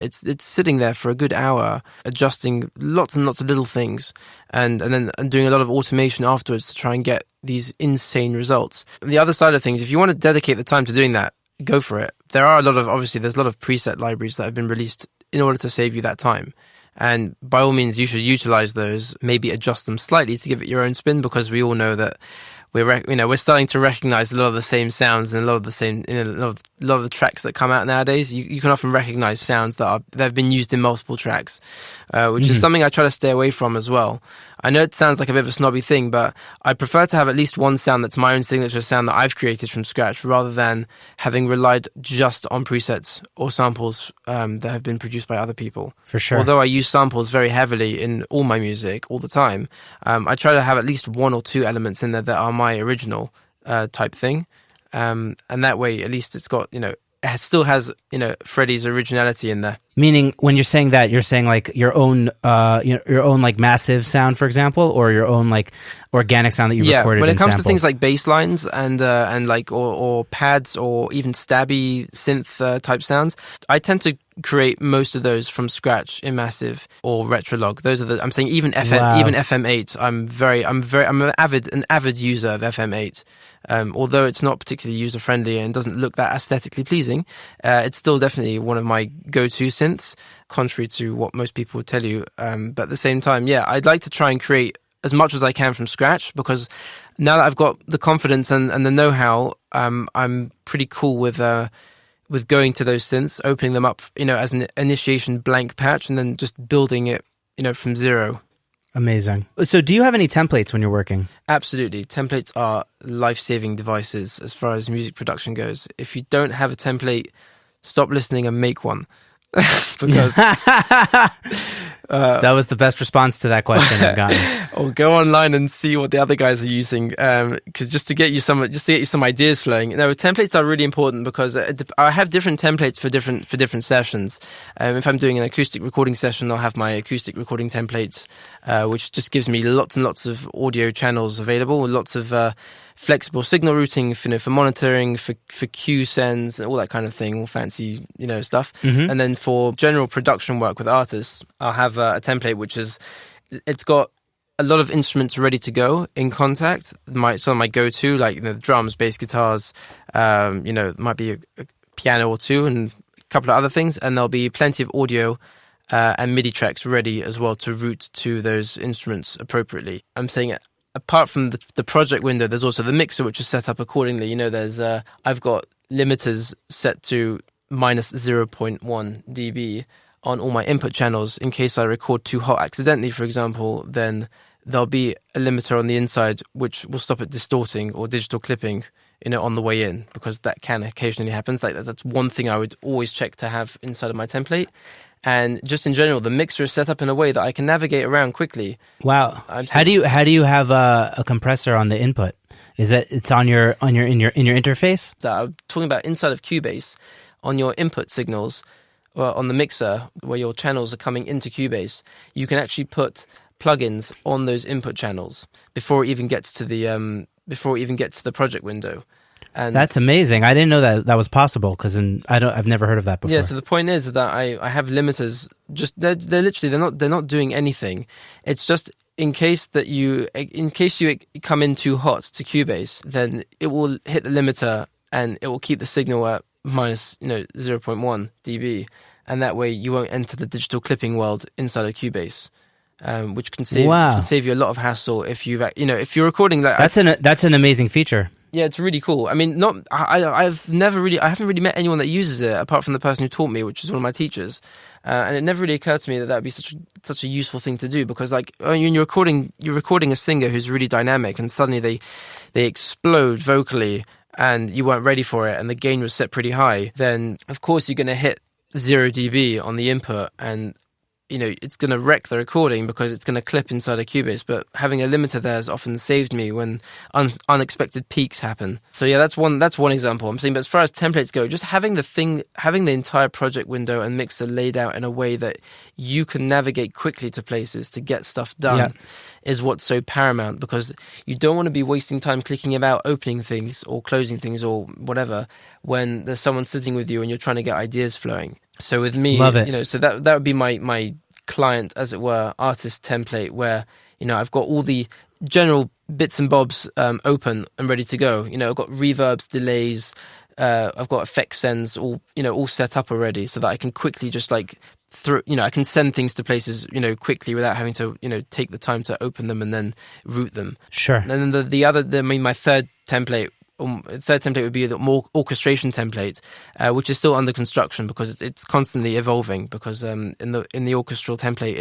It's sitting there for a good hour, adjusting lots and lots of little things, and then doing a lot of automation afterwards to try and get these insane results. The other side of things, if you want to dedicate the time to doing that, go for it. There's a lot of preset libraries that have been released in order to save you that time. And by all means, you should utilize those, maybe adjust them slightly to give it your own spin, because we all know that we're starting to recognize a lot of the same sounds and a lot of the tracks that come out nowadays. You can often recognize sounds that have been used in multiple tracks, which is something I try to stay away from as well. I know it sounds like a bit of a snobby thing, but I prefer to have at least one sound that's my own signature sound that I've created from scratch, rather than having relied just on presets or samples that have been produced by other people. For sure. Although I use samples very heavily in all my music all the time, I try to have at least one or two elements in there that are my original type thing. And that way, at least it's got, it still has, Freddie's originality in there. Meaning, when you're saying that, you're saying like your own like massive sound, for example, or your own like organic sound that you recorded. Yeah, when it comes sampled. to things like bass lines and like or pads or even stabby synth type sounds, I tend to create most of those from scratch in Massive or Retrolog. Those are I'm saying even FM8. I'm an avid user of FM8. Although it's not particularly user-friendly and doesn't look that aesthetically pleasing, it's still definitely one of my go-to synths, contrary to what most people would tell you. But at the same time, I'd like to try and create as much as I can from scratch, because now that I've got the confidence and the know-how, I'm pretty cool with going to those synths, opening them up, as an initiation blank patch, and then just building it, from zero. Amazing. So do you have any templates when you're working? Absolutely. Templates are life-saving devices as far as music production goes. If you don't have a template, stop listening and make one. Because that was the best response to that question I've gotten. Or go online and see what the other guys are using, because just to get you some ideas flowing. Templates are really important, because I have different templates for different sessions. If I'm doing an acoustic recording session, I'll have my acoustic recording template, which just gives me lots and lots of audio channels available, lots of flexible signal routing for monitoring, for Q sends, all that kind of thing, all fancy stuff. And then for general production work with artists, I'll have a template it's got a lot of instruments ready to go in Contact. Some of my go-to, like the drums, bass guitars, might be a piano or two, and a couple of other things, and there'll be plenty of audio and MIDI tracks ready as well to route to those instruments appropriately. I'm saying it. Apart from the project window, there's also the mixer, which is set up accordingly. I've got limiters set to minus 0.1 dB on all my input channels. In case I record too hot accidentally, for example, then there'll be a limiter on the inside which will stop it distorting or digital clipping, on the way in, because that can occasionally happen. That's one thing I would always check to have inside of my template. And just in general, the mixer is set up in a way that I can navigate around quickly. Wow. How do you have a compressor on the input? Is it's in your interface? So I'm talking about inside of Cubase, on your input signals, or on the mixer where your channels are coming into Cubase, you can actually put plugins on those input channels before it even gets to the project window. And that's amazing. I didn't know that was possible, because I've never heard of that before. Yeah, so the point is that I have limiters. Just they're not doing anything. It's just in case you come in too hot to Cubase, then it will hit the limiter and it will keep the signal at minus 0.1 dB, and that way you won't enter the digital clipping world inside of Cubase. Which can save you a lot of hassle if if you're recording that. That's an amazing feature. Yeah, it's really cool. I mean, I haven't really met anyone that uses it apart from the person who taught me, which is one of my teachers. And it never really occurred to me that would be such a useful thing to do, because when you're recording a singer who's really dynamic, and suddenly they explode vocally, and you weren't ready for it, and the gain was set pretty high, then of course you're going to hit 0 dB on the input, and it's going to wreck the recording because it's going to clip inside a Cubase. But having a limiter there has often saved me when unexpected peaks happen. So yeah, that's one example. I'm saying, but as far as templates go, just having the entire project window and mixer laid out in a way that you can navigate quickly to places to get stuff done is what's so paramount, because you don't want to be wasting time clicking about opening things or closing things or whatever when there's someone sitting with you and you're trying to get ideas flowing. So with me, Love it. so that would be my client, as it were, artist template, where I've got all the general bits and bobs open and ready to go. I've got reverbs, delays, I've got effect sends all set up already, so that I can quickly just like I can send things to places quickly without having to take the time to open them and then route them. Sure. And then my third template. Third template would be the more orchestration template, which is still under construction because it's constantly evolving. Because in the orchestral template,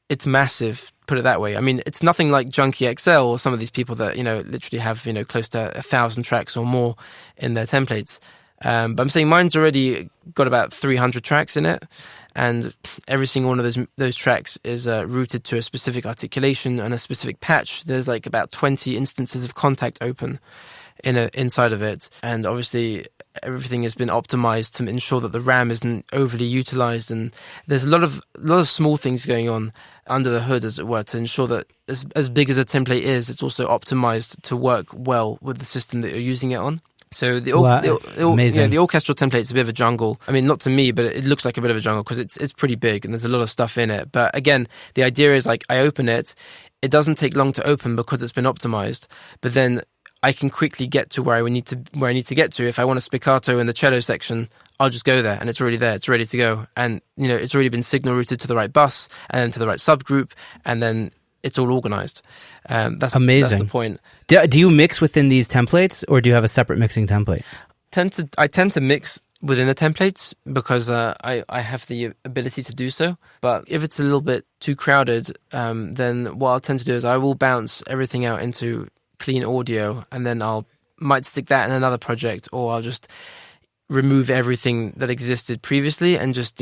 it's massive. Put it that way. I mean, it's nothing like Junkie XL or some of these people that literally have close to 1,000 tracks or more in their templates. But I'm saying mine's already got about 300 tracks in it, and every single one of those tracks is routed to a specific articulation and a specific patch. There's like about 20 instances of contact open inside of it, and obviously everything has been optimized to ensure that the RAM isn't overly utilized, and there's a lot of small things going on under the hood, as it were, to ensure that as big as a template is, it's also optimized to work well with the system that you're using it on. So the orchestral template is a bit of a jungle. I mean, not to me, but it looks like a bit of a jungle because it's pretty big and there's a lot of stuff in it. But again, the idea is like I open it, it doesn't take long to open because it's been optimized, but then I can quickly get to where I need to get to. If I want a spiccato in the cello section, I'll just go there and it's already there. It's ready to go. And, it's already been signal routed to the right bus and then to the right subgroup, and then it's all organized. That's amazing. That's the point. Do you mix within these templates, or do you have a separate mixing template? I tend to mix within the templates because I have the ability to do so. But if it's a little bit too crowded, then what I'll tend to do is I will bounce everything out into clean audio, and then might stick that in another project, or I'll just remove everything that existed previously and just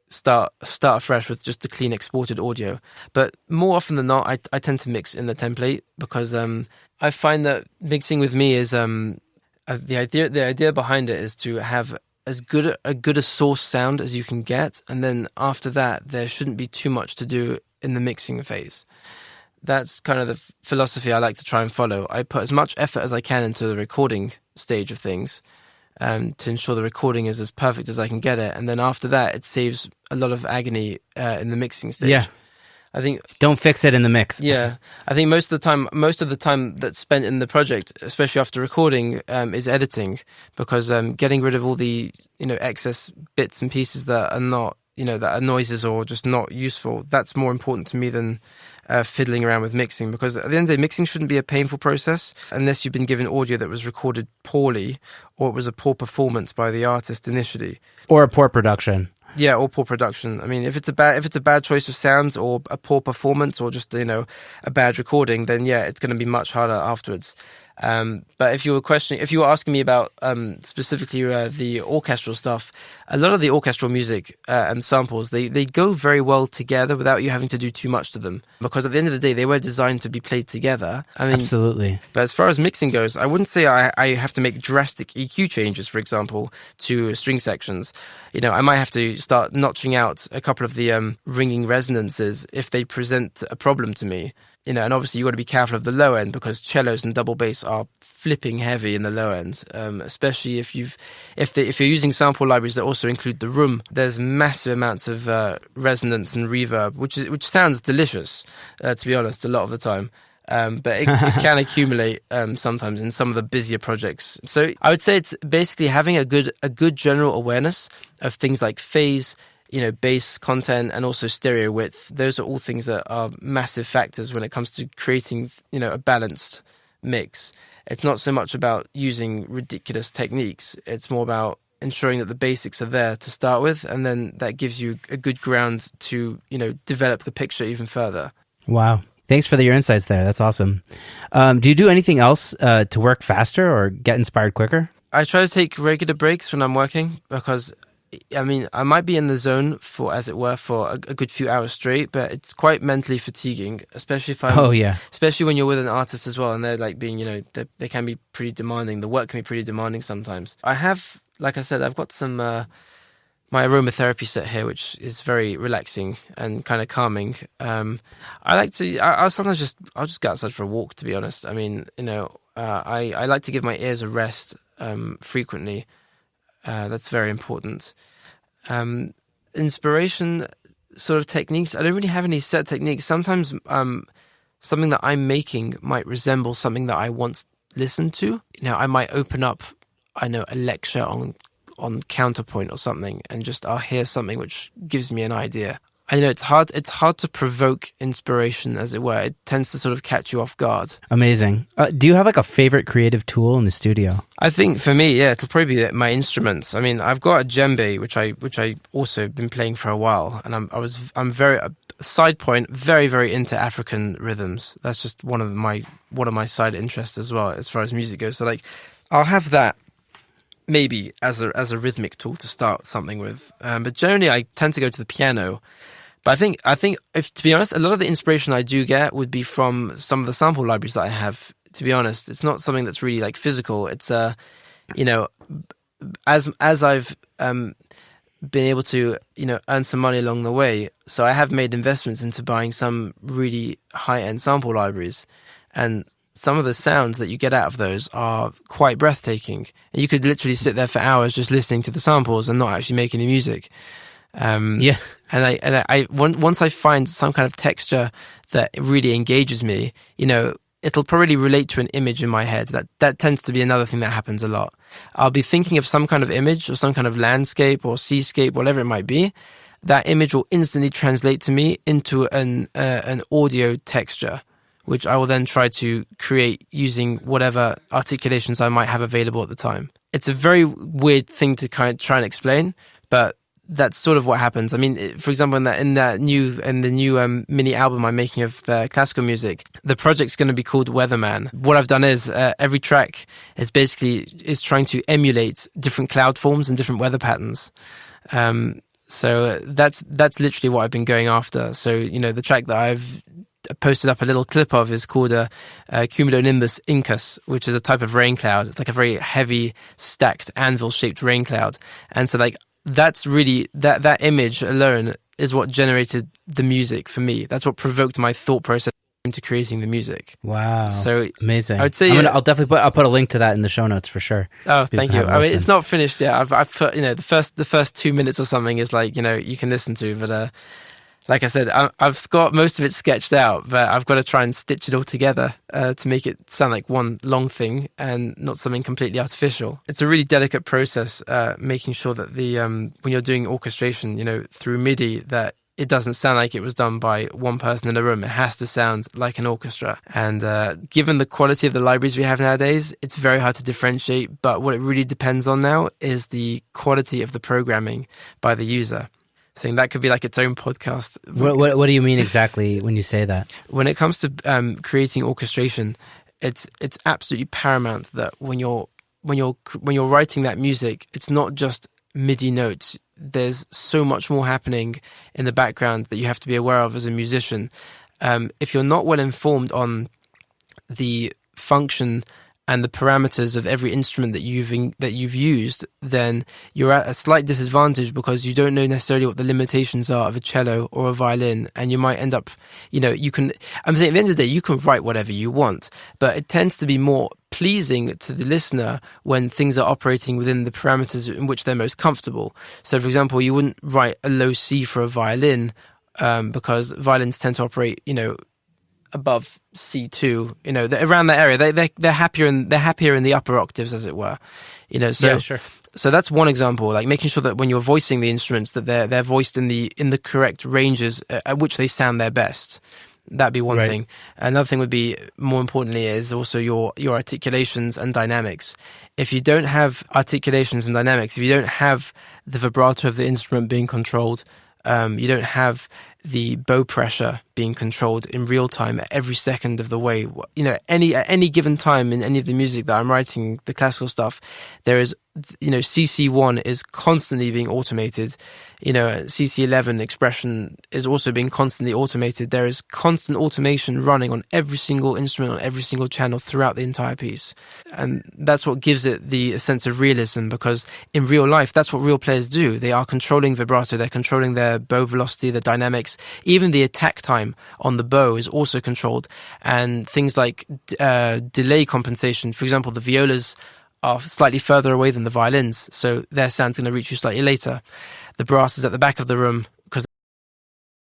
start afresh with just the clean exported audio. But more often than not, I tend to mix in the template because I find that mixing with me is the idea behind it is to have as good a source sound as you can get, and then after that there shouldn't be too much to do in the mixing phase. That's kind of the philosophy I like to try and follow. I put as much effort as I can into the recording stage of things to ensure the recording is as perfect as I can get it. And then after that, it saves a lot of agony in the mixing stage. Yeah. I think don't fix it in the mix. Yeah. I think most of the time that's spent in the project, especially after recording, is editing, because getting rid of all the, excess bits and pieces that are not, that are noises or just not useful, that's more important to me than fiddling around with mixing, because at the end of the day, mixing shouldn't be a painful process unless you've been given audio that was recorded poorly, or it was a poor performance by the artist initially, or a poor production. Yeah, or poor production. I mean, if it's a bad choice of sounds, or a poor performance, or just a bad recording, then yeah, it's going to be much harder afterwards. But if you were asking me about specifically the orchestral stuff, a lot of the orchestral music and samples, they go very well together without you having to do too much to them, because at the end of the day, they were designed to be played together. I mean, absolutely. But as far as mixing goes, I wouldn't say I have to make drastic EQ changes, for example, to string sections. I might have to start notching out a couple of the ringing resonances if they present a problem to me. And obviously you've got to be careful of the low end, because cellos and double bass are flipping heavy in the low end, especially if you're using sample libraries that also include the room. There's massive amounts of resonance and reverb, which sounds delicious, to be honest, a lot of the time. But it can accumulate sometimes in some of the busier projects. So I would say it's basically having a good general awareness of things like phase, bass content, and also stereo width. Those are all things that are massive factors when it comes to creating, a balanced mix. It's not so much about using ridiculous techniques. It's more about ensuring that the basics are there to start with, and then that gives you a good ground to, develop the picture even further. Wow. Thanks for your insights there. That's awesome. Do you do anything else to work faster or get inspired quicker? I try to take regular breaks when I'm working, because I might be in the zone for a good few hours straight, but it's quite mentally fatiguing, especially especially when you're with an artist as well, and they're like being, they can be pretty demanding. The work can be pretty demanding sometimes. I have, like I said, I've got some my aromatherapy set here, which is very relaxing and kind of calming. I'll just go outside for a walk, to be honest. I mean, I like to give my ears a rest frequently. That's very important. Inspiration sort of techniques. I don't really have any set techniques. Sometimes something that I'm making might resemble something that I once listened to. I might open up, a lecture on counterpoint or something, and just I'll hear something which gives me an idea. I know it's hard to provoke inspiration, as it were. It tends to sort of catch you off guard. Amazing. Do you have like a favorite creative tool in the studio? I think for me, it'll probably be my instruments. I mean, I've got a djembe, which I also been playing for a while, and I'm very side point, very, very into African rhythms. That's just one of my side interests as well, as far as music goes. So like, I'll have that maybe as a rhythmic tool to start something with. But generally, I tend to go to the piano. But I think, if to be honest, a lot of the inspiration I do get would be from some of the sample libraries that I have. To be honest, it's not something that's really like physical. It's as I've been able to earn some money along the way, so I have made investments into buying some really high-end sample libraries, and some of the sounds that you get out of those are quite breathtaking. And you could literally sit there for hours just listening to the samples and not actually make any music. Yeah. And I once I find some kind of texture that really engages me, it'll probably relate to an image in my head. That tends to be another thing that happens a lot. I'll be thinking of some kind of image or some kind of landscape or seascape, whatever it might be. That image will instantly translate to me into an audio texture, which I will then try to create using whatever articulations I might have available at the time. It's a very weird thing to kind of try and explain, but that's sort of what happens. I mean, for example, in the new mini album I'm making of the classical music, the project's going to be called Weatherman. What I've done is every track is trying to emulate different cloud forms and different weather patterns. So that's literally what I've been going after. So the track that I've posted up a little clip of is called a cumulonimbus incus, which is a type of rain cloud. It's like a very heavy, stacked, anvil-shaped rain cloud. And so like that's really that image alone is what generated the music for me. That's what provoked my thought process into creating the music. Wow. So amazing. I would say I'll put a link to that in the show notes for sure. Oh, thank you. I mean, it's not finished yet. I've put the first 2 minutes or something is like you can listen to, but like I said, I've got most of it sketched out, but I've got to try and stitch it all together to make it sound like one long thing and not something completely artificial. It's a really delicate process, making sure that when you're doing orchestration, through MIDI, that it doesn't sound like it was done by one person in a room. It has to sound like an orchestra. And given the quality of the libraries we have nowadays, it's very hard to differentiate. But what it really depends on now is the quality of the programming by the user. Saying that could be like its own podcast. What do you mean exactly when you say that? When it comes to creating orchestration, it's absolutely paramount that when you're writing that music, it's not just MIDI notes. There's so much more happening in the background that you have to be aware of as a musician. If you're not well informed on the function and the parameters of every instrument that you've used, then you're at a slight disadvantage because you don't know necessarily what the limitations are of a cello or a violin, and you might end up, I'm saying at the end of the day, you can write whatever you want, but it tends to be more pleasing to the listener when things are operating within the parameters in which they're most comfortable. So, for example, you wouldn't write a low C for a violin because violins tend to operate, above C2, around that area. They're happier in the upper octaves, as it were. So yeah, sure. So that's one example, like making sure that when you're voicing the instruments, that they're voiced in the correct ranges at which they sound their best. That'd be one thing. Another thing would be, more importantly, is also your articulations and dynamics. If you don't have articulations and dynamics, if you don't have the vibrato of the instrument being controlled, you don't have the bow pressure being controlled in real time at every second of the way. At any given time in any of the music that I'm writing, the classical stuff, there is, CC1 is constantly being automated. CC11 expression is also being constantly automated. There is constant automation running on every single instrument, on every single channel throughout the entire piece. And that's what gives it the sense of realism, because in real life, that's what real players do. They are controlling vibrato, they're controlling their bow velocity, the dynamics. Even the attack time on the bow is also controlled. And things like delay compensation, for example, the violas are slightly further away than the violins, so their sound's going to reach you slightly later. the brass is at the back of the room,